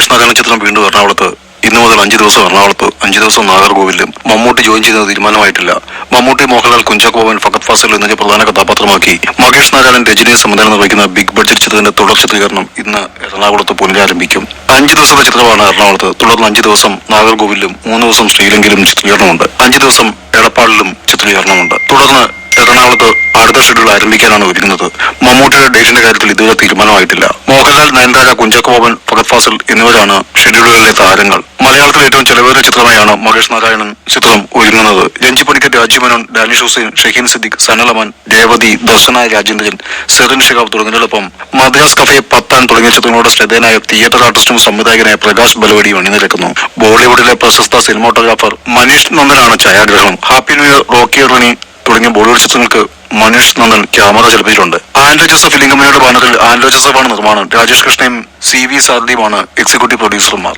മഹേഷ് നാരായണൻ ചിത്രം വീണ്ടും എറണാകുളത്ത്. ഇന്നു മുതൽ 5 ദിവസം എറണാകുളത്ത്, 5 ദിവസം നാഗർകോവിലും. മമ്മൂട്ടി ജോയിൻ ചെയ്യുന്നത് തീരുമാനമായിട്ടില്ല. മമ്മൂട്ടി, മോഹൻലാൽ, കുഞ്ചാക്കോ ബോബൻ, ഫഹദ് ഫാസിൽ എന്നിവരെ പ്രധാന കഥാപാത്രമാക്കി മഹേഷ് നാരായണൻ രജനിയെ സംവിധാനം നിർവഹിക്കുന്ന ബിഗ് ബഡ്ജറ്റ് ചിത്രത്തിന്റെ തുടർ ചിത്രീകരണം ഇന്ന് എറണാകുളത്ത് പുനരാരംഭിക്കും. 5 ദിവസത്തെ ചിത്രമാണ് എറണാകുളത്ത്. തുടർന്ന് 5 ദിവസം നാഗർകോവിലും 3 ദിവസം ശ്രീലങ്കയിലും ചിത്രീകരണമുണ്ട്. 5 ദിവസം എടപ്പാളിലും ചിത്രീകരണമുണ്ട്. തുടർന്ന് എറണാകുളത്ത് അടുത്ത ഷെഡ്യൂൾ ആരംഭിക്കാനാണ് ഒരുങ്ങുന്നത്. മമ്മൂട്ടിയുടെ ഡേറ്റിന്റെ കാര്യത്തിൽ ഇതുവരെ തീരുമാനമായിട്ടില്ല. മോഹൻലാൽ, നയൻതാര, കുഞ്ചാക്കോ ബോബൻ, ഫഹദ് ഫാസിൽ എന്നിവരാണ് ഷെഡ്യൂളുകളിലെ താരങ്ങൾ. മലയാളത്തിലെ ഏറ്റവും ചെലവേറിയ ചിത്രമായാണ് മഹേഷ് നാരായണൻ ചിത്രം ഒരുങ്ങുന്നത്. രഞ്ജി പണിക്കർ, രാജീവ് മേനോൻ, ഡാനിഷ് ഹുസൈൻ, ഷഹീൻ സിദ്ദിഖ്, സനൽ അമൻ, രേവതി, ദർശന രാജേന്ദ്രൻ, സെറിൻ ഷിഹാബ് തുടങ്ങിയവരോടൊപ്പം മദ്രാസ് കഫേ, പത്താൻ തുടങ്ങിയ ചിത്രങ്ങളുടെ ശ്രദ്ധേയനായ തിയേറ്റർ ആർട്ടിസ്റ്റും സംവിധായകനായ പ്രകാശ് ബലവടിയും അണിനിരക്കുന്നു. ബോളിവുഡിലെ പ്രശസ്ത സിനിമാറ്റോഗ്രാഫർ മനീഷ് നന്ദനാണ് ഛായാഗ്രഹണം. Happy new year, Rocky Rani തുടങ്ങിയ ബോളിവുഡ് ചിത്രങ്ങൾക്ക് മനീഷ് നന്ദൻ ക്യാമറ ചലിപ്പിച്ചിട്ടുണ്ട്. ആൻഡ്രോ ജോസഫ് ഫിലിം കമ്പനിയുടെ ബാനറിൽ ആൻഡ്രോ ജോസഫാണ് നിർമ്മാണം. രാജേഷ് കൃഷ്ണയും CV സാരഥിയുമാണ് എക്സിക്യൂട്ടീവ് പ്രൊഡ്യൂസർമാർ.